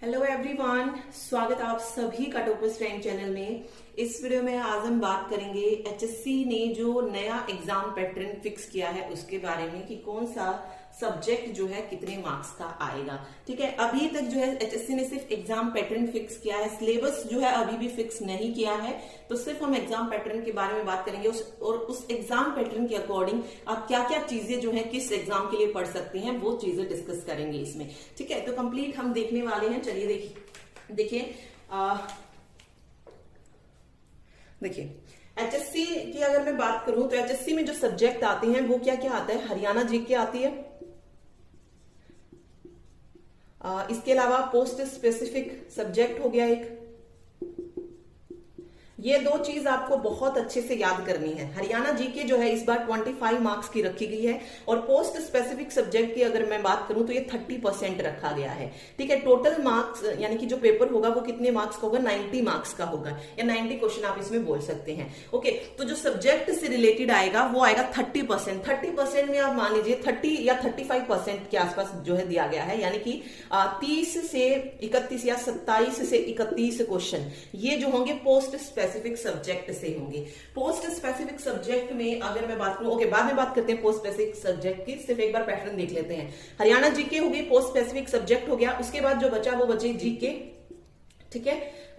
Hello everyone, स्वागत आप सभी का टॉपर्स फ्रेंड चैनल में। इस वीडियो में आज हम बात करेंगे एचएससी ने जो नया एग्जाम पैटर्न फिक्स किया है उसके बारे में कि कौन सा सब्जेक्ट जो है कितने मार्क्स का आएगा। ठीक है, अभी तक जो है एचएससी ने सिर्फ एग्जाम पैटर्न फिक्स किया है, सिलेबस जो है अभी भी फिक्स नहीं किया है। तो सिर्फ हम एग्जाम पैटर्न के बारे में बात करेंगे और उस एग्जाम पैटर्न के अकॉर्डिंग आप क्या क्या चीजें जो है किस एग्जाम के लिए पढ़ सकते हैं वो चीजें डिस्कस करेंगे इसमें। ठीक है, तो कंप्लीट हम देखने वाले हैं। चलिए देखिए देखिए एचएससी की अगर मैं बात करूं तो एचएससी में जो सब्जेक्ट आते हैं वो क्या क्या आता है। हरियाणा जीके आती है, इसके अलावा पोस्ट स्पेसिफिक सब्जेक्ट हो गया एक। ये दो चीज आपको बहुत अच्छे से याद करनी है। हरियाणा जीके जो है इस बार 25 मार्क्स की रखी गई है और पोस्ट स्पेसिफिक सब्जेक्ट की अगर मैं बात करूं तो ये 30% रखा गया है। ठीक है, टोटल मार्क्स यानी कि जो पेपर होगा वो कितने मार्क्स का होगा, 90 मार्क्स का होगा या 90 क्वेश्चन आप इसमें बोल सकते हैं। ओके, तो जो सब्जेक्ट से रिलेटेड आएगा वो आएगा 30%। 30% में आप मान लीजिए 30 या 35% के आसपास जो है दिया गया है, यानी कि 30 से 31 या 27 से 31 क्वेश्चन ये जो होंगे पोस्ट स्पेसिफिक सब्जेक्ट से होंगे। पोस्ट स्पेसिफिक सब्जेक्ट में अगर मैं बात करूं, ओके बाद में बात करते हैं पोस्ट स्पेसिफिक सब्जेक्ट की, सिर्फ एक बार पैटर्न देख लेते हैं। हरियाणा जीके हो गई, पोस्ट स्पेसिफिक सब्जेक्ट हो गया, उसके बाद जो बचा वो बचे जीके। ठीक है,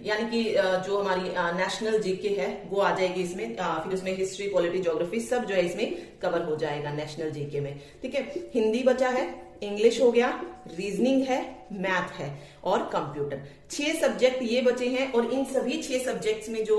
यानी कि जो हमारी नेशनल जीके है वो आ जाएगी इसमें, फिर उसमें हिस्ट्री, पॉलिटी, ज्योग्राफी सब जो है इसमें कवर हो जाएगा नेशनल जीके में। ठीक है, हिंदी बचा है, इंग्लिश हो गया, रीजनिंग है, मैथ है और कंप्यूटर। 6 सब्जेक्ट ये बचे हैं और इन सभी 6 सब्जेक्ट्स में जो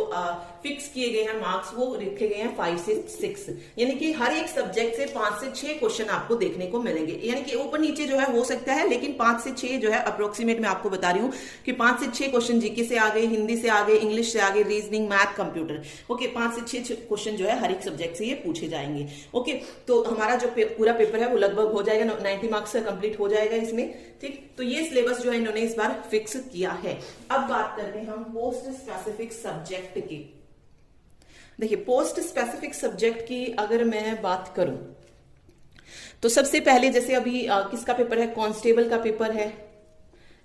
फिक्स किए गए हैं मार्क्स वो रखे गए हैं 5 से 6, यानी कि हर एक सब्जेक्ट से 5 से 6 क्वेश्चन आपको देखने को मिलेंगे। यानी कि ऊपर नीचे जो है हो सकता है, लेकिन 5 से 6 जो है अप्रोक्सीमेट मैं आपको बता रही हूँ कि 5 से 6 क्वेश्चन जीके से आ गए, हिंदी से आ गए, इंग्लिश से आ गए, रीजनिंग, मैथ, कंप्यूटर। ओके, 5 से 6 क्वेश्चन जो है हर एक सब्जेक्ट से ये पूछे जाएंगे। ओके, तो हमारा जो पूरा पेपर है वो लगभग हो जाएगा, 90 मार्क्स का कंप्लीट हो जाएगा इसमें। ठीक, तो ये सिलेबस जो है इन्होंने इस बार फिक्स किया है। अब बात करते हैं हम पोस्ट स्पेसिफिक सब्जेक्ट की। देखिए, पोस्ट स्पेसिफिक सब्जेक्ट की अगर मैं बात करूं तो सबसे पहले जैसे अभी किसका पेपर है, कांस्टेबल का पेपर है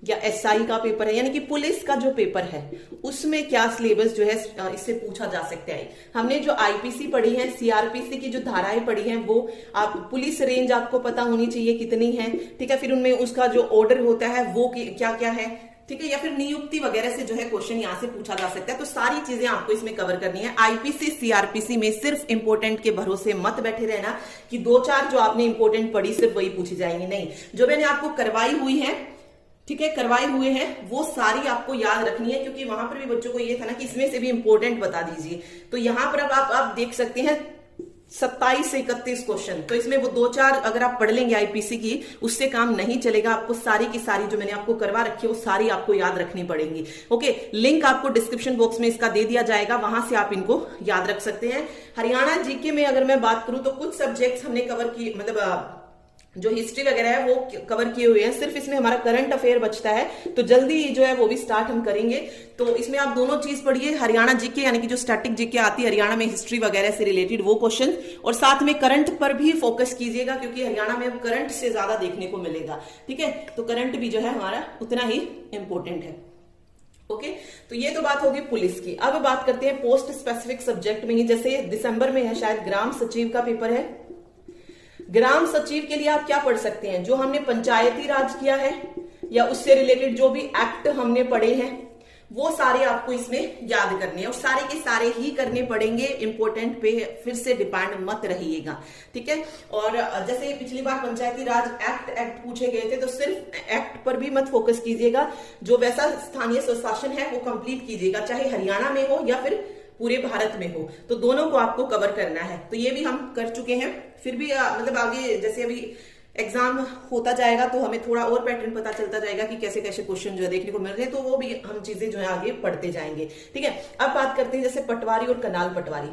या एसआई का पेपर है, यानी कि पुलिस का जो पेपर है उसमें क्या सिलेबस जो है इससे पूछा जा सकता है। हमने जो आईपीसी पढ़ी है, सीआरपीसी की जो धाराएं पढ़ी हैं वो आप पुलिस रेंज आपको पता होनी चाहिए कितनी है। ठीक है, फिर उनमें उसका जो ऑर्डर होता है वो क्या क्या है। ठीक है, या फिर नियुक्ति वगैरह से जो है क्वेश्चन यहां से पूछा जा सकता है। तो सारी चीजें आपको इसमें कवर करनी है। आईपीसी सीआरपीसी में सिर्फ इंपोर्टेंट के भरोसे मत बैठे रहना कि 2-4 जो आपने इंपोर्टेंट पढ़ी सिर्फ वही पूछी जाएंगी, नहीं। जो मैंने आपको करवाई हुई है, ठीक है, करवाए हुए हैं वो सारी आपको याद रखनी है, क्योंकि वहां पर भी बच्चों को ये था ना कि इसमें से भी इंपोर्टेंट बता दीजिए। तो यहां पर अब आप देख सकते हैं 27 से 31 क्वेश्चन। तो इसमें वो 2-4 अगर आप पढ़ लेंगे आईपीसी की, उससे काम नहीं चलेगा। आपको सारी की सारी जो मैंने आपको करवा रखी है वो सारी आपको याद रखनी पड़ेंगी। ओके, लिंक आपको डिस्क्रिप्शन बॉक्स में इसका दे दिया जाएगा, वहां से आप इनको याद रख सकते हैं। हरियाणा जीके में अगर मैं बात करूं तो कुछ सब्जेक्ट्स हमने कवर किए, मतलब जो हिस्ट्री वगैरह है वो कवर किए हुए हैं। सिर्फ इसमें हमारा करंट अफेयर बचता है, तो जल्दी जो है वो भी स्टार्ट हम करेंगे। तो इसमें आप दोनों चीज पढ़िए, हरियाणा जीके यानी कि जो स्टैटिक जीके आती है हरियाणा में हिस्ट्री वगैरह से रिलेटेड वो क्वेश्चन, और साथ में करंट पर भी फोकस कीजिएगा क्योंकि हरियाणा में अब करंट से ज्यादा देखने को मिलेगा। ठीक है, तो करंट भी जो है हमारा उतना ही इंपॉर्टेंट है। ओके, तो ये तो बात होगी पुलिस की। अब बात करते हैं पोस्ट स्पेसिफिक सब्जेक्ट में ही। जैसे दिसंबर में है शायद ग्राम सचिव का पेपर है। ग्राम सचिव के लिए आप क्या पढ़ सकते हैं, जो हमने पंचायती राज किया है या उससे रिलेटेड जो भी एक्ट हमने पढ़े हैं वो सारे आपको इसमें याद करने हैं और सारे के सारे ही करने पड़ेंगे। इंपोर्टेंट पे फिर से डिपेंड मत रहिएगा। ठीक है, और जैसे पिछली बार पंचायती राज एक्ट पूछे गए थे तो सिर्फ एक्ट पर भी मत फोकस कीजिएगा, जो वैसा स्थानीय स्वशासन है वो कंप्लीट कीजिएगा, चाहे हरियाणा में हो या फिर पूरे भारत में हो, तो दोनों को आपको कवर करना है। तो ये भी हम कर चुके हैं। फिर भी मतलब आगे जैसे अभी एग्जाम होता जाएगा तो हमें थोड़ा और पैटर्न पता चलता जाएगा कि कैसे कैसे क्वेश्चन जो है देखने को मिल रहे हैं, तो वो भी हम चीजें जो है आगे पढ़ते जाएंगे। ठीक है, अब बात करते हैं जैसे पटवारी और कनाल पटवारी।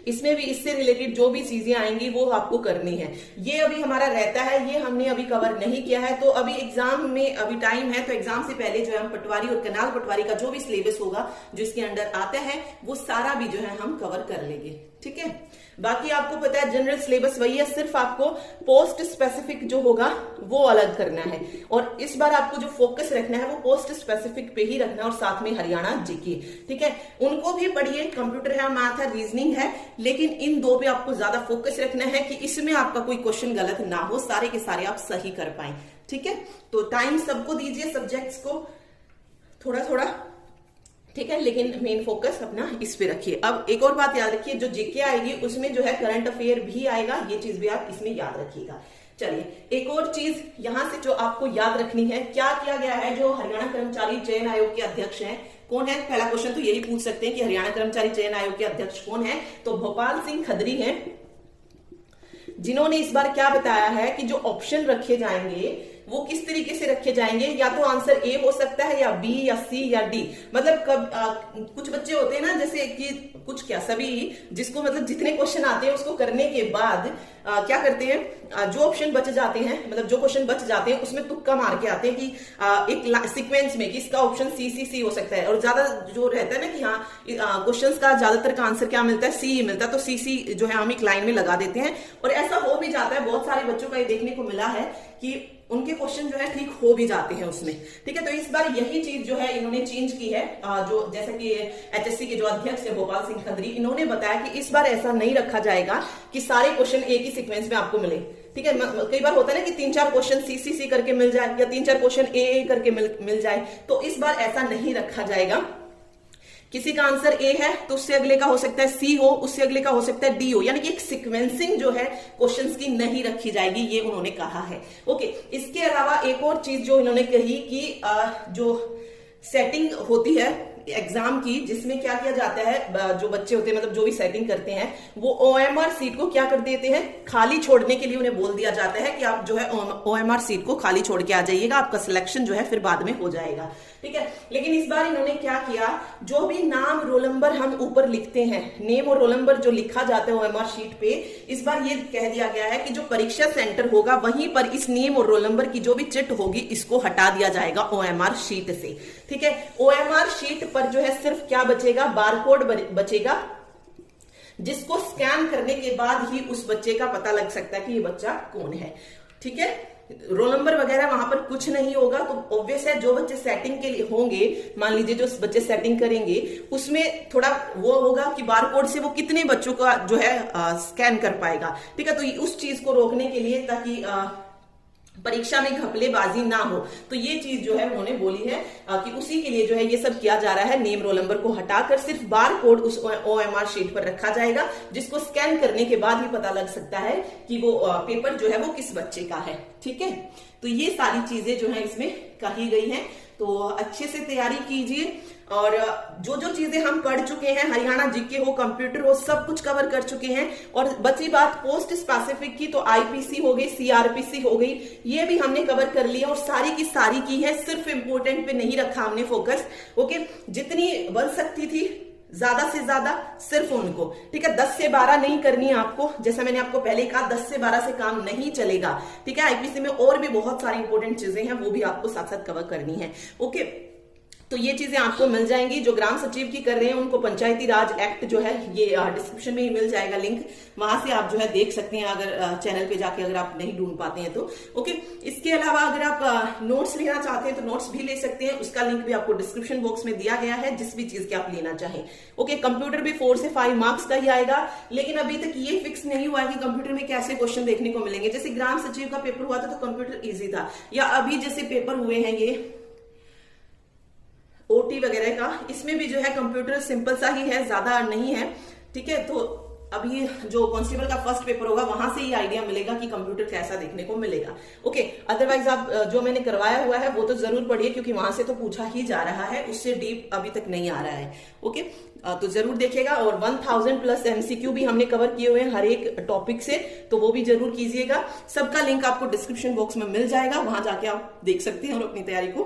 इसमें भी इससे रिलेटेड जो भी चीजें आएंगी वो आपको करनी है। ये अभी हमारा रहता है, ये हमने अभी कवर नहीं किया है। तो अभी एग्जाम में अभी टाइम है, तो एग्जाम से पहले जो है हम पटवारी और कनाल पटवारी का जो भी सिलेबस होगा जो इसके अंडर आता है वो सारा भी जो है हम कवर कर लेंगे। ठीक है, बाकी आपको पता है जनरल सिलेबस वही है, सिर्फ आपको पोस्ट स्पेसिफिक जो होगा वो अलग करना है। और इस बार आपको जो फोकस रखना है वो पोस्ट स्पेसिफिक पे ही रखना है, और साथ में हरियाणा जीके, ठीक है, उनको भी पढ़िए, कंप्यूटर है, मैथ है, रीजनिंग है, लेकिन इन दो पे आपको ज्यादा फोकस रखना है कि इसमें आपका कोई क्वेश्चन गलत ना हो, सारे के सारे आप सही कर पाए, ठीक है। तो टाइम सबको दीजिए सब्जेक्ट्स को थोड़ा थोड़ा, ठीक है, लेकिन मेन फोकस अपना इस पे रखिए। अब एक और बात याद रखिए, जो जीके आएगी उसमें जो है करंट अफेयर भी आएगा, ये चीज भी आप इसमें याद रखिएगा। चलिए एक और चीज यहां से जो आपको याद रखनी है, क्या किया गया है, जो हरियाणा कर्मचारी चयन आयोग के अध्यक्ष हैं, कौन है? पहला क्वेश्चन तो यही पूछ सकते हैं कि हरियाणा कर्मचारी चयन आयोग के अध्यक्ष कौन है, तो भोपाल सिंह खदरी हैं, जिन्होंने इस बार क्या बताया है कि जो ऑप्शन रखे जाएंगे वो किस तरीके से रखे जाएंगे, या तो आंसर ए हो सकता है, या बी, या सी, या डी। मतलब कुछ बच्चे होते हैं ना, जैसे कि कुछ क्या सभी, जिसको मतलब जितने क्वेश्चन आते हैं उसको करने के बाद क्या करते हैं, जो ऑप्शन बच जाते हैं, मतलब जो क्वेश्चन बच जाते हैं उसमें तुक्का मार के आते हैं कि एक सीक्वेंस में कि इसका ऑप्शन सी हो सकता है, और ज्यादा जो रहता है ना कि हाँ क्वेश्चन का ज्यादातर का आंसर क्या मिलता है, सी मिलता है, तो सी जो है हम एक लाइन में लगा देते हैं, और ऐसा हो भी जाता है। बहुत सारे बच्चों का ये देखने को मिला है कि उनके क्वेश्चन जो है ठीक हो भी जाते हैं उसमें, ठीक है। तो इस बार यही चीज जो है इन्होंने चेंज की है, जो जैसा कि एचएससी के जो अध्यक्ष है भोपाल सिंह खदरी, इन्होंने बताया कि इस बार ऐसा नहीं रखा जाएगा कि सारे क्वेश्चन एक ही सीक्वेंस में आपको मिले, ठीक है। कई बार होता है ना कि 3-4 क्वेश्चन सी करके मिल जाए, या 3-4 क्वेश्चन ए करके मिल जाए, तो इस बार ऐसा नहीं रखा जाएगा। किसी का आंसर ए है तो उससे अगले का हो सकता है सी हो, उससे अगले का हो सकता है डी हो, यानी कि एक सीक्वेंसिंग जो है क्वेश्चंस की नहीं रखी जाएगी, ये उन्होंने कहा है। ओके, इसके अलावा एक और चीज जो इन्होंने कही कि जो सेटिंग होती है एग्जाम की, जिसमें क्या किया जाता है, जो बच्चे होते हैं मतलब जो भी सेटिंग करते हैं वो ओएमआर सीट को क्या कर देते हैं, खाली छोड़ने के लिए उन्हें बोल दिया जाता है कि आप जो है ओएमआर सीट को खाली छोड़ के आ जाइएगा, आपका सिलेक्शन जो है फिर बाद में हो जाएगा, ठीक है। लेकिन इस बार इन्होंने क्या किया, जो भी नाम रोल नंबर हम ऊपर लिखते हैं, नेम और रोल नंबर जो लिखा जाता है ओएमआर शीट पे, इस बार ये कह दिया गया है कि जो परीक्षा सेंटर होगा वहीं पर इस नेम और रोल नंबर की जो भी चिट होगी इसको हटा दिया जाएगा ओएमआर शीट से, ठीक है। ओएमआर शीट पर जो है सिर्फ क्या बचेगा, बारकोड बचेगा, जिसको स्कैन करने के बाद ही उस बच्चे का पता लग सकता है कि ये बच्चा कौन है, ठीक है। रोल नंबर वगैरह वहां पर कुछ नहीं होगा। तो ऑब्वियस है जो बच्चे सेटिंग के लिए होंगे, मान लीजिए जो बच्चे सेटिंग करेंगे उसमें थोड़ा वो होगा कि बारकोड से वो कितने बच्चों का जो है स्कैन कर पाएगा, ठीक है। तो उस चीज को रोकने के लिए, ताकि परीक्षा में घपलेबाजी ना हो, तो ये चीज जो है उन्होंने बोली है कि उसी के लिए जो है ये सब किया जा रहा है। नेम रोल नंबर को हटाकर सिर्फ बार कोड उस ओएमआर शीट पर रखा जाएगा, जिसको स्कैन करने के बाद ही पता लग सकता है कि वो पेपर जो है वो किस बच्चे का है, ठीक है। तो ये सारी चीजें जो है इसमें कही गई हैं, तो अच्छे से तैयारी कीजिए। और जो जो चीजें हम पढ़ चुके हैं, हरियाणा जीके हो, कंप्यूटर हो, सब कुछ कवर कर चुके हैं। और बची बात पोस्ट स्पेसिफिक की, तो आईपीसी हो गई, सीआरपीसी हो गई, ये भी हमने कवर कर लिया और सारी की सारी की है। सिर्फ इंपोर्टेंट पे नहीं रखा हमने फोकस, ओके। जितनी बन सकती थी ज्यादा से ज्यादा सिर्फ उनको, ठीक है। 10 से 12 नहीं करनी है आपको, जैसा मैंने आपको पहले कहा 10 से 12 से काम नहीं चलेगा, ठीक है। आईपीसी में और भी बहुत सारी इंपॉर्टेंट चीजें हैं, वो भी आपको साथ साथ कवर करनी है, ओके। तो ये चीजें आपको मिल जाएंगी। जो ग्राम सचिव की कर रहे हैं उनको पंचायती राज एक्ट जो है ये डिस्क्रिप्शन में ही मिल जाएगा लिंक, वहां से आप जो है देख सकते हैं, अगर चैनल पे जाके अगर आप नहीं ढूंढ पाते हैं तो, ओके। इसके अलावा अगर आप नोट्स लेना चाहते हैं तो नोट्स भी ले सकते हैं, उसका लिंक भी आपको डिस्क्रिप्शन बॉक्स में दिया गया है, जिस भी चीज के आप लेना चाहें, ओके। कंप्यूटर भी 4 से 5 मार्क्स का ही आएगा, लेकिन अभी तक ये फिक्स नहीं हुआ है कि कंप्यूटर में कैसे क्वेश्चन देखने को मिलेंगे। जैसे ग्राम सचिव का पेपर हुआ था तो कंप्यूटर ईजी था, या अभी जैसे पेपर हुए हैं ये ओटी वगैरह का, इसमें भी जो है कंप्यूटर सिंपल सा ही है, ज्यादा नहीं है, ठीक है। तो अभी जो कांस्टेबल का फर्स्ट पेपर होगा वहां से ही आइडिया मिलेगा कि कंप्यूटर कैसा देखने को मिलेगा, ओके। अदरवाइज आप जो मैंने करवाया हुआ है वो तो जरूर पढ़िए, क्योंकि वहां से तो पूछा ही जा रहा है, उससे डीप अभी तक नहीं आ रहा है, ओके। तो जरूर देखिएगा। और 1000 प्लस एमसीक्यू भी हमने कवर किए हुए हैं हर एक टॉपिक से, तो वो भी जरूर कीजिएगा। सबका लिंक आपको डिस्क्रिप्शन बॉक्स में मिल जाएगा, वहां जाके आप देख सकते हैं और अपनी तैयारी को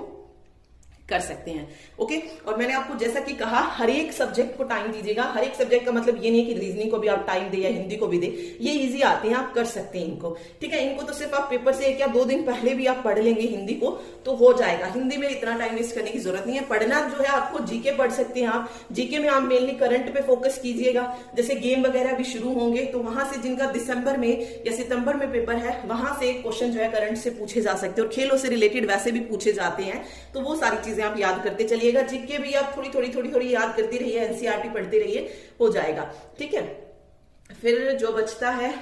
कर सकते हैं। ओके, और मैंने आपको जैसा कि कहा हर एक सब्जेक्ट को टाइम दीजिएगा। हर एक सब्जेक्ट का मतलब ये नहीं कि रीजनिंग को भी आप टाइम दे या हिंदी को भी दे, ये इजी आते हैं, आप कर सकते हैं इनको। ठीक है, इनको तो सिर्फ आप पेपर से 1 या 2 दिन पहले भी आप पढ़ लेंगे हिंदी को तो हो जाएगा। हिंदी में इतना टाइम वेस्ट करने की जरूरत नहीं है। पढ़ना जो है आपको जीके पढ़ सकते हैं आप। जीके में आप मेनली करंट पे फोकस कीजिएगा। जैसे गेम वगैरह भी शुरू होंगे तो वहां से जिनका दिसंबर में या सितंबर में पेपर है वहां से क्वेश्चन जो है करंट से पूछे जा सकते हैं, और खेलों से रिलेटेड वैसे भी पूछे जाते हैं, तो वो सारी चीजें आप याद करते चलिएगा। जीके भी आप थोड़ी याद करती रहिए, एनसीईआरटी पढ़ते रहिए, हो जाएगा। ठीक है, फिर जो बचता है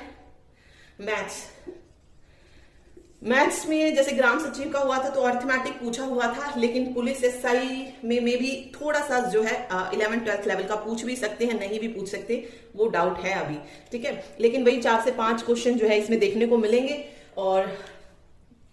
मैथ्स में जैसे ग्राम सचिव का हुआ था तो अर्थमेटिक पूछा हुआ था, लेकिन पुलिस एसआई में भी थोड़ा सा जो है 11th-12th लेवल का पूछ भी सकते हैं, नहीं भी पूछ सकते, वो डाउट है अभी। ठीक है, लेकिन वही 4 से 5 क्वेश्चन जो है इसमें देखने को मिलेंगे, और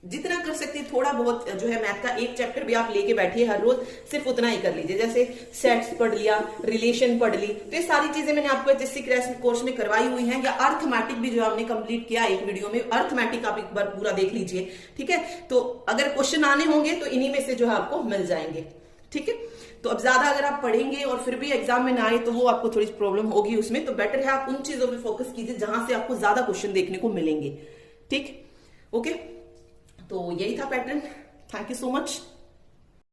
जितना कर सकते हैं थोड़ा बहुत जो है मैथ का एक चैप्टर भी आप लेके बैठिए हर रोज, सिर्फ उतना ही कर लीजिए। जैसे सेट्स पढ़ लिया, रिलेशन पढ़ ली, तो ये सारी चीजें मैंने आपको एचएससी क्रैश कोर्स में करवाई हुई हैं। या अर्थमेटिक भी जो हमने कंप्लीट किया एक वीडियो में, अर्थमेटिक आप एक बार पूरा देख लीजिए। ठीक है, तो अगर क्वेश्चन आने होंगे तो इन्हीं में से जो है आपको मिल जाएंगे। ठीक है, तो अब ज्यादा अगर आप पढ़ेंगे और फिर भी एग्जाम में ना आए तो वो आपको थोड़ी प्रॉब्लम होगी उसमें, तो बेटर है आप उन चीजों पे फोकस कीजिए जहां से आपको ज्यादा क्वेश्चन देखने को मिलेंगे। ठीक, ओके, तो यही था pattern. Thank you so much.